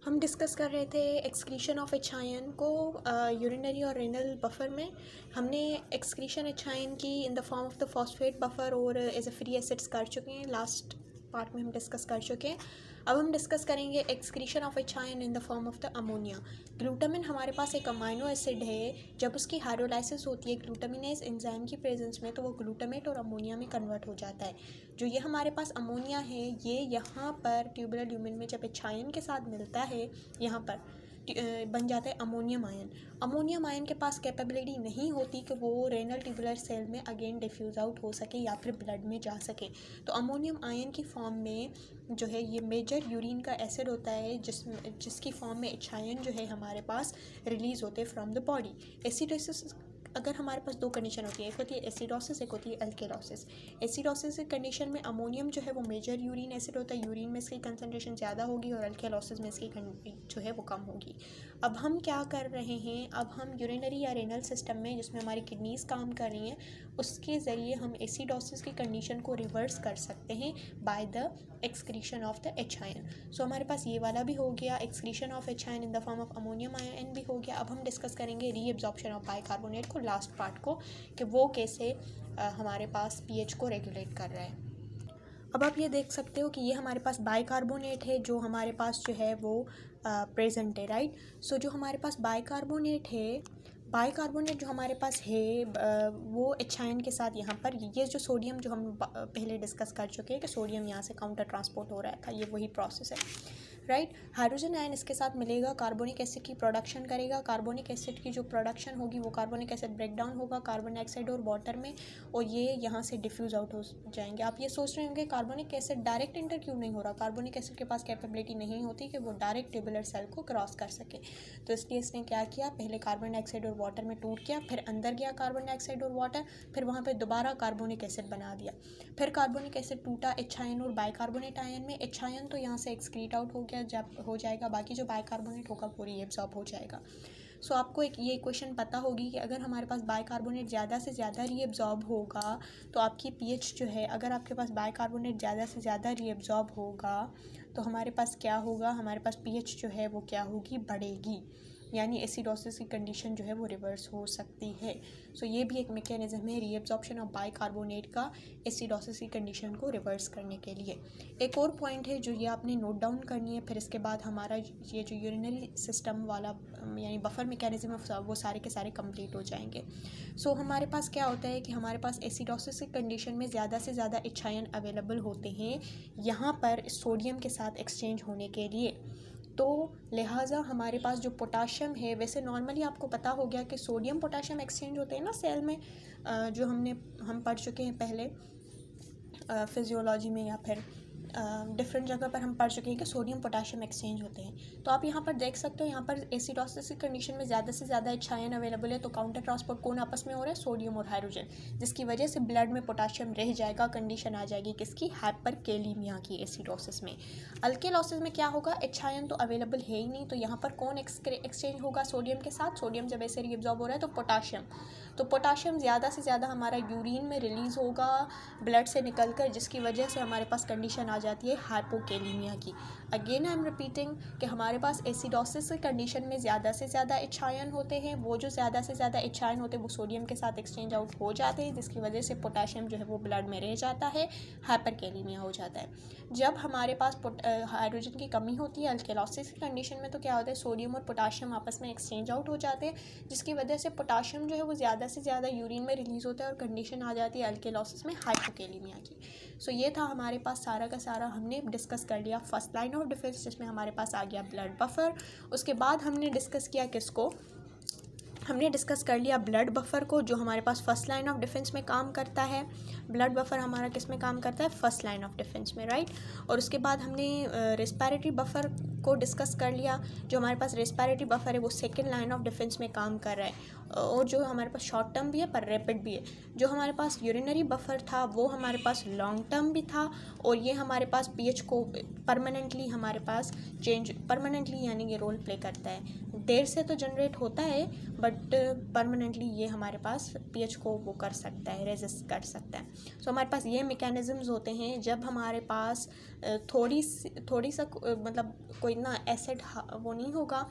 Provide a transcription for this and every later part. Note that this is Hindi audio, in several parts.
हम डिस्कस कर रहे थे एक्सक्रीशन ऑफ एचायन को यूरिनरी और रेनल बफर में। हमने एक्सक्रीशन एचायन की इन the form of the phosphate buffer और एज ए फ्री एसिड्स कर चुके हैं, लास्ट पार्ट में हम डिस्कस कर चुके हैं। अब हम डिस्कस करेंगे excretion of H ion in the form of the ammonia. Glutamine हमारे पास एक अमाइनो एसिड है, जब उसकी हाइड्रोलाइसिस होती है ग्लूटामिनेज एंजाइम की प्रेजेंस में तो वो ग्लूटामेट और अमोनिया में कन्वर्ट हो जाता है। जो ये हमारे पास अमोनिया है ये यहाँ पर ट्यूबुलर ल्यूमेन में जब एचायन के साथ मिलता है यहाँ पर बन जाता है अमोनियम आयन। अमोनियम आयन के पास कैपेबिलिटी नहीं होती कि वो रेनल ट्यूबुलर सेल में अगेन डिफ्यूज़ आउट हो सके या फिर ब्लड में जा सके। तो अमोनियम आयन की फॉर्म में जो है ये मेजर यूरिन का एसिड होता है जिसकी फॉर्म में एचायन जो है हमारे पास रिलीज़ होते हैं फ्रॉम द बॉडी। एसिडोसिस अगर हमारे पास दो कंडीशन होती है, एक होती है एसिडोसिस, एक होती है अल्केलोसिस। एसिडोसिस की कंडीशन में अमोनियम जो है वो मेजर यूरिन एसिड होता है, यूरिन में इसकी कंसनट्रेशन ज़्यादा होगी और अल्केलोसिस में इसकी जो है वो कम होगी। अब हम क्या कर रहे हैं, अब हम यूरिनरी या रेनल सिस्टम में जिसमें हमारी किडनीज काम कर रही हैं उसके ज़रिए हम एसिडोसिस की कंडीशन को रिवर्स कर सकते हैं by the excretion of the H ion. So हमारे पास ये वाला भी हो गया, excretion of H ion in the form of ammonium ion भी हो गया। अब हम डिस्कस करेंगे रीएब्जॉर्प्शन ऑफ बाइकार्बोनेट को, लास्ट पार्ट को, कि वो कैसे हमारे पास पीएच को रेगुलेट कर रहा है। अब आप ये देख सकते हो कि ये हमारे पास बाइकार्बोनेट है जो हमारे पास जो है वो प्रेजेंट है, राइट। सो जो हमारे पास बाइकार्बोनेट है, बाइकार्बोनेट जो हमारे पास है वो एचायन के साथ यहाँ पर ये जो सोडियम जो हम पहले डिस्कस कर चुके हैं कि सोडियम यहाँ से काउंटर ट्रांसपोर्ट हो रहा था, ये वही प्रोसेस है, राइट। हाइड्रोजन आयन इसके साथ मिलेगा, कार्बोनिक एसिड की प्रोडक्शन करेगा। कार्बोनिक एसिड की जो प्रोडक्शन होगी वो कार्बोनिक एसिड ब्रेक डाउन होगा कार्बन डाइऑक्साइड और वाटर में, और ये यहाँ से डिफ्यूज़ आउट हो जाएंगे। आप ये सोच रहे होंगे कार्बोनिक एसिड डायरेक्ट इंटर क्यों नहीं हो रहा। कार्बोनिक एसिड के पास कैपेबिलिटी नहीं होती कि वो डायरेक्ट ट्यूबुलर सेल को क्रॉस कर सके, तो इसलिए इसने क्या किया, पहले कार्बन डाइऑक्साइड और वाटर में टूट गया, फिर अंदर गया कार्बन डाइऑक्साइड और वाटर, फिर वहाँ पर दोबारा कार्बोनिक एसिड बना दिया, फिर कार्बोनिक एसिड टूटा एचायन और बाइकार्बोनेट आयन में। एचायन तो यहाँ से एक्सक्रीट आउट हो गया, जब हो जाएगा, बाकी जो बाइकार्बोनेट होगा वो रीएब्सॉर्ब हो जाएगा। सो आपको एक ये क्वेश्चन पता होगी कि अगर हमारे पास बाइकार्बोनेट ज़्यादा से ज़्यादा रीएब्सॉर्ब होगा तो आपकी पीएच जो है, अगर आपके पास बाइकार्बोनेट ज़्यादा से ज़्यादा रीएब्सॉर्ब होगा तो हमारे पास क्या होगा, हमारे पास पीएच जो है वो क्या होगी, बढ़ेगी, यानी एसिडोसिस की कंडीशन जो है वो रिवर्स हो सकती है। सो ये भी एक मैकेनिज्म है रीएब्जॉर्प्शन ऑफ बाइकार्बोनेट का एसिडोसिस की कंडीशन को रिवर्स करने के लिए। एक और पॉइंट है जो ये आपने नोट डाउन करनी है, फिर इसके बाद हमारा ये जो यूरिनरी सिस्टम वाला यानी बफर मैकेनिज्म है वो सारे के सारे कंप्लीट हो जाएंगे। सो हमारे पास क्या होता है कि हमारे पास एसिडोसिस की कंडीशन में ज़्यादा से ज़्यादा एचायन अवेलेबल होते हैं यहाँ पर सोडियम के साथ एक्सचेंज होने के लिए। तो लिहाजा हमारे पास जो पोटाशियम है, वैसे नॉर्मली आपको पता हो गया कि सोडियम पोटाशियम एक्सचेंज होते हैं ना सेल में, जो हम पढ़ चुके हैं पहले फिजियोलॉजी में या फिर डिफरेंट जगह पर हम पढ़ चुके हैं कि सोडियम पोटाशियम एक्सचेंज होते हैं। तो आप यहाँ पर देख सकते हो, यहाँ पर एसिडोसिस की कंडीशन में ज़्यादा से ज़्यादा एचायन अवेलेबल है, तो काउंटर ट्रांसपोर्ट कौन आपस में हो रहा है, सोडियम और हाइड्रोजन, जिसकी वजह से ब्लड में पोटाशियम रह जाएगा, कंडीशन आ जाएगी किसकी, हाइपरकैलीमिया की एसिडोसिस में। अल्केलोसिस में क्या होगा, एचायन तो अवेलेबल है ही नहीं, तो यहाँ पर कौन एक्सचेंज होगा सोडियम के साथ, सोडियम जब ऐसे रीअब्जॉर्ब हो रहा है तो पोटाशियम, तो पोटाशियम ज़्यादा से ज़्यादा हमारा यूरिन में रिलीज़ होगा ब्लड से निकलकर, जिसकी वजह से हमारे पास कंडीशन आ जाती है हाइपोकैलीमिया की। अगेन आई एम रिपीटिंग कि हमारे पास एसिडोसिस की कंडीशन में ज़्यादा से ज़्यादा एचायन होते हैं, वो जो ज़्यादा से ज़्यादा एचायन होते हैं वो सोडियम के साथ एक्सचेंज आउट हो जाते हैं, जिसकी वजह से पोटाशियम जो है वो ब्लड में रह जाता है, हाइपरकैलीमिया हो जाता है। जब हमारे पास हाइड्रोजन की कमी होती है अल्केलोसिस की कंडीशन में, तो क्या होता है, सोडियम और पोटाशियम आपस में एक्सचेंज आउट हो जाते हैं, जिसकी वजह से पोटाशियम जो है वो ज़्यादा से ज़्यादा यूरिन में रिलीज़ होता है और कंडीशन आ जाती है अल्केलोसिस में हाइपोकैलीमिया की। सो ये था हमारे पास सारा का सारा, हमने डिस्कस कर लिया फर्स्ट लाइन ऑफ डिफेंस जिसमें हमारे पास आ गया ब्लड बफर। उसके बाद हमने डिस्कस किया किसको, हमने डिस्कस कर लिया ब्लड बफर को, जो हमारे पास फर्स्ट लाइन ऑफ डिफेंस में काम करता है। ब्लड बफर हमारा किस में काम करता है, फर्स्ट लाइन ऑफ डिफेंस में, राइट। और उसके बाद हमने रेस्पिरेटरी बफर को डिस्कस कर लिया, जो हमारे पास रेस्पिरेटरी बफर है वो सेकेंड लाइन ऑफ डिफेंस में काम कर रहा है, और जो हमारे पास शॉर्ट टर्म भी है पर रैपिड भी है। जो हमारे पास यूरिनरी बफर था वो हमारे पास लॉन्ग टर्म भी था, और ये हमारे पास पीएच को परमानेंटली हमारे पास परमानेंटली यानी ये रोल प्ले करता है। देर से तो जनरेट होता है बट परमानेंटली ये हमारे पास पीएच को वो कर सकता है, रेजिस्ट कर सकता है। सो हमारे पास ये मैकेनिज़म्स होते हैं जब हमारे पास थोड़ी सा मतलब कोई इतना एसिड वो नहीं होगा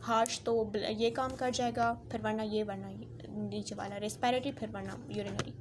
हार्श, तो ये काम कर जाएगा, फिर वरना ये नीचे वाला रेस्पिरेटरी, फिर वरना यूरिनरी।